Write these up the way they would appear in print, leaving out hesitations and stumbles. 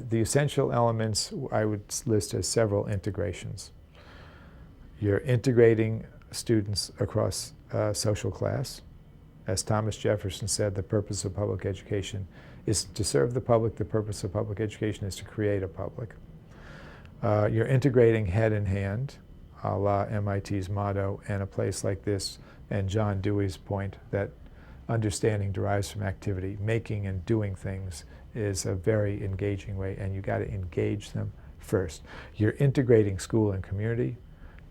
The essential elements I would list as several integrations. You're integrating students across social class. As Thomas Jefferson said, the purpose of public education is to serve the public. The purpose of public education is to create a public. You're integrating head in hand, a la MIT's motto, and a place like this, and John Dewey's point that understanding derives from activity. Making and doing things is a very engaging way, and you got to engage them first. You're integrating school and community.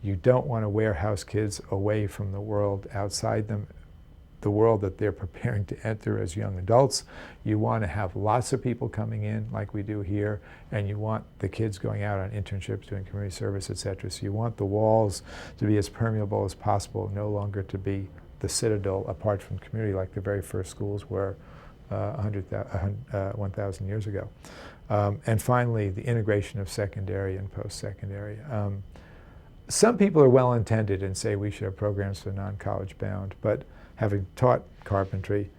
You don't want to warehouse kids away from the world outside them, the world that they're preparing to enter as young adults. You want to have lots of people coming in like we do here, and you want the kids going out on internships, doing community service, etc. So you want the walls to be as permeable as possible, no longer to be the citadel apart from community like the very first schools were 1,000 years ago. And finally, the integration of secondary and post-secondary. Some people are well-intended and say we should have programs for non-college bound, but having taught carpentry,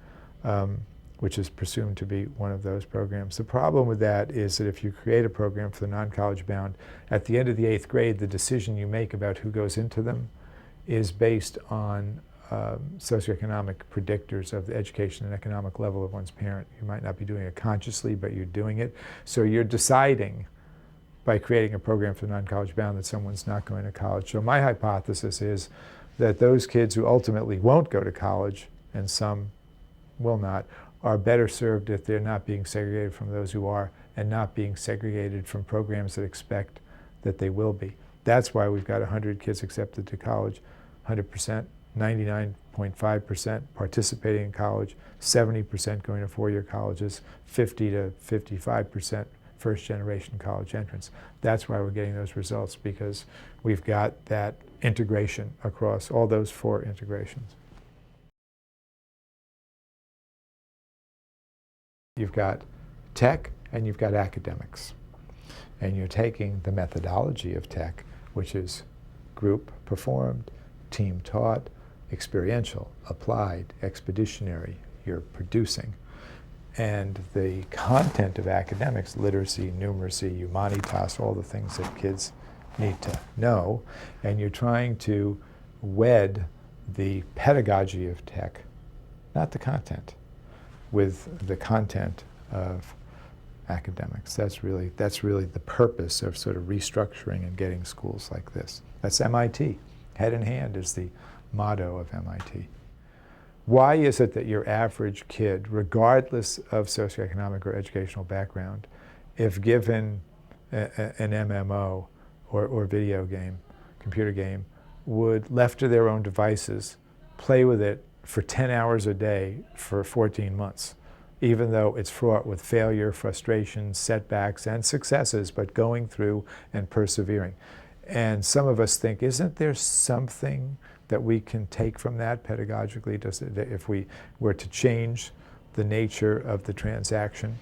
which is presumed to be one of those programs, the problem with that is that if you create a program for the non-college bound, at the end of the 8th grade, the decision you make about who goes into them is based on socioeconomic predictors of the education and economic level of one's parent. You might not be doing it consciously, but you're doing it. So you're deciding by creating a program for non-college bound that someone's not going to college. So my hypothesis is that those kids who ultimately won't go to college, and some will not, are better served if they're not being segregated from those who are, and not being segregated from programs that expect that they will be. That's why we've got 100 kids accepted to college, 100%, 99.5% participating in college, 70% going to four-year colleges, 50 to 55% first-generation college entrants. That's why we're getting those results, because we've got that integration across all those 4 integrations. You've got tech and you've got academics. And you're taking the methodology of tech, which is group performed, team taught, experiential, applied, expeditionary, you're producing. And the content of academics, literacy, numeracy, humanitas, all the things that kids need to know, and you're trying to wed the pedagogy of tech, not the content, with the content of academics. That's really the purpose of sort of restructuring and getting schools like this. That's MIT. Head in hand is the motto of MIT. Why is it that your average kid, regardless of socioeconomic or educational background, if given an MMO or video game, computer game, would, left to their own devices, play with it for 10 hours a day for 14 months, even though it's fraught with failure, frustration, setbacks, and successes, but going through and persevering? And some of us think, isn't there something that we can take from that pedagogically, if we were to change the nature of the transaction?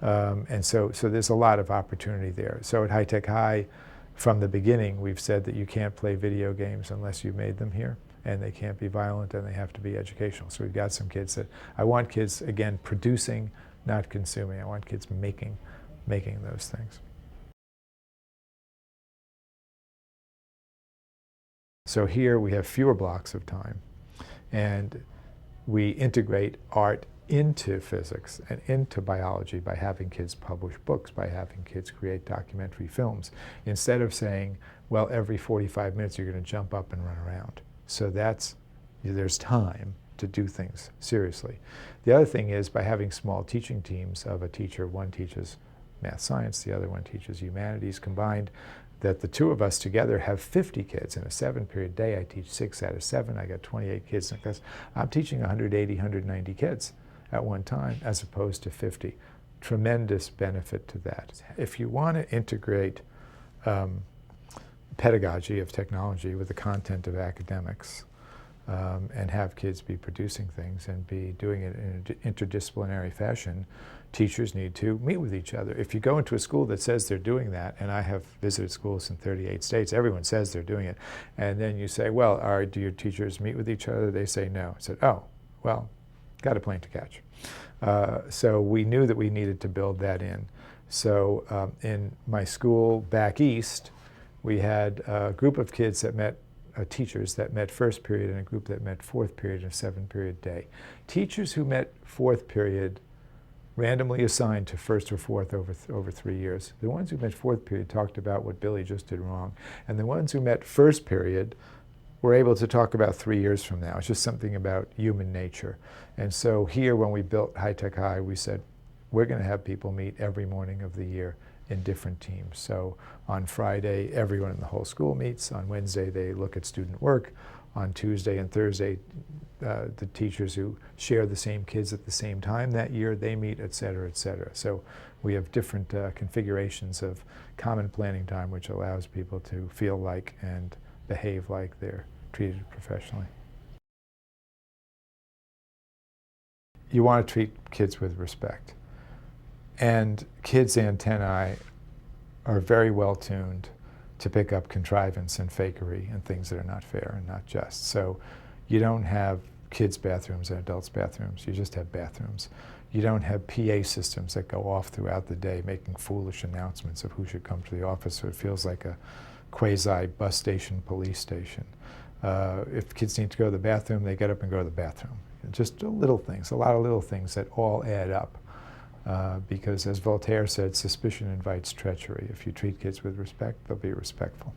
And so there's a lot of opportunity there. So at High Tech High, from the beginning, we've said that you can't play video games unless you made them here, and they can't be violent, and they have to be educational. So we've got some kids that, I want kids, again, producing, not consuming. I want kids making those things. So here we have fewer blocks of time, and we integrate art into physics and into biology by having kids publish books, by having kids create documentary films, instead of saying, well, every 45 minutes you're going to jump up and run around. So there's time to do things seriously. The other thing is by having small teaching teams of a teacher, one teaches math science, the other one teaches humanities combined, that the two of us together have 50 kids in a 7-period day. I teach 6 out of 7. I got 28 kids in class. I'm teaching 180, 190 kids at one time as opposed to 50. Tremendous benefit to that. If you want to integrate pedagogy of technology with the content of academics, and have kids be producing things and be doing it in an interdisciplinary fashion, teachers need to meet with each other. If you go into a school that says they're doing that, and I have visited schools in 38 states, everyone says they're doing it, and then you say, well, do your teachers meet with each other? They say no. I said, oh, well, got a plane to catch. So we knew that we needed to build that in. So in my school back east, we had a group of kids that met, teachers that met first period, and a group that met fourth period in a 7-period day. Teachers who met fourth period randomly assigned to first or fourth over 3 years. The ones who met fourth period talked about what Billy just did wrong. And the ones who met first period were able to talk about 3 years from now. It's just something about human nature. And so here, when we built High Tech High, we said, we're going to have people meet every morning of the year in different teams. So on Friday, everyone in the whole school meets. On Wednesday, they look at student work. On Tuesday and Thursday, the teachers who share the same kids at the same time that year, they meet, et cetera, et cetera. So we have different configurations of common planning time, which allows people to feel like and behave like they're treated professionally. You want to treat kids with respect. And kids' antennae are very well tuned to pick up contrivance and fakery and things that are not fair and not just. So you don't have kids' bathrooms and adults' bathrooms. You just have bathrooms. You don't have PA systems that go off throughout the day making foolish announcements of who should come to the office, so it feels like a quasi bus station, police station. If kids need to go to the bathroom, they get up and go to the bathroom. Just little things, a lot of little things that all add up. Because as Voltaire said, suspicion invites treachery. If you treat kids with respect, they'll be respectful.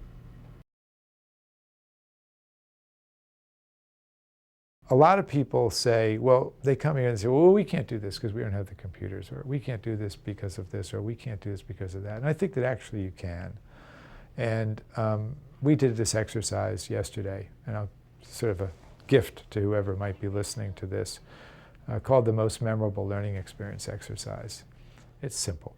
A lot of people say, well, they come here and say, well, we can't do this because we don't have the computers, or we can't do this because of this, or we can't do this because of that. And I think that actually you can. And we did this exercise yesterday, and I'll sort of a gift to whoever might be listening to this, called the Most Memorable Learning Experience exercise. It's simple.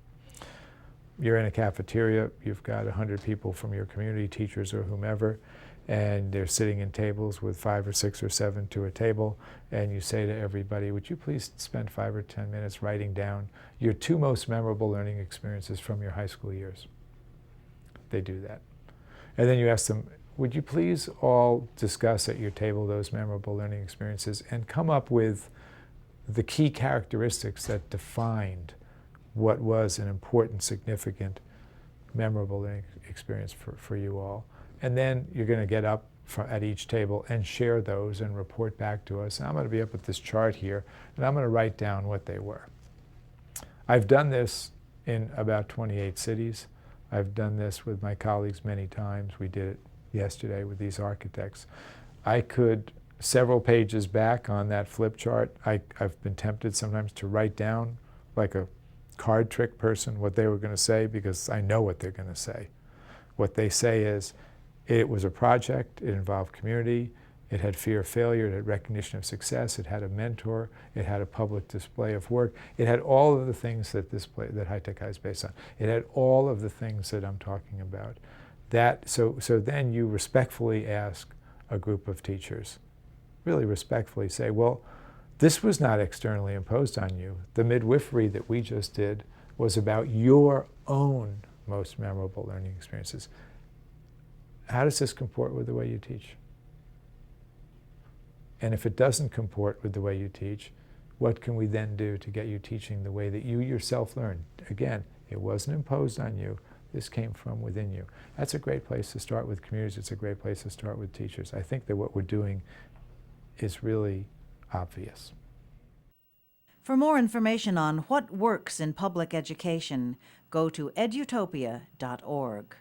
You're in a cafeteria, you've got 100 people from your community, teachers or whomever, and they're sitting in tables with 5 or 6 or 7 to a table, and you say to everybody, would you please spend 5 or 10 minutes writing down your 2 most memorable learning experiences from your high school years? They do that. And then you ask them, would you please all discuss at your table those memorable learning experiences and come up with the key characteristics that defined what was an important, significant, memorable learning experience for you all. And then you're going to get up at each table and share those and report back to us. And I'm going to be up with this chart here, and I'm going to write down what they were. I've done this in about 28 cities. I've done this with my colleagues many times. We did it yesterday with these architects. I could, several pages back on that flip chart, I've been tempted sometimes to write down, like a card trick person, what they were going to say, because I know what they're going to say. What they say is, it was a project, it involved community, it had fear of failure, it had recognition of success, it had a mentor, it had a public display of work, it had all of the things that that High Tech High is based on. It had all of the things that I'm talking about. So then you respectfully ask a group of teachers, really respectfully say, well, this was not externally imposed on you. The midwifery that we just did was about your own most memorable learning experiences. How does this comport with the way you teach? And if it doesn't comport with the way you teach, what can we then do to get you teaching the way that you yourself learned? Again, it wasn't imposed on you. This came from within you. That's a great place to start with communities. It's a great place to start with teachers. I think that what we're doing is really obvious. For more information on what works in public education, go to edutopia.org.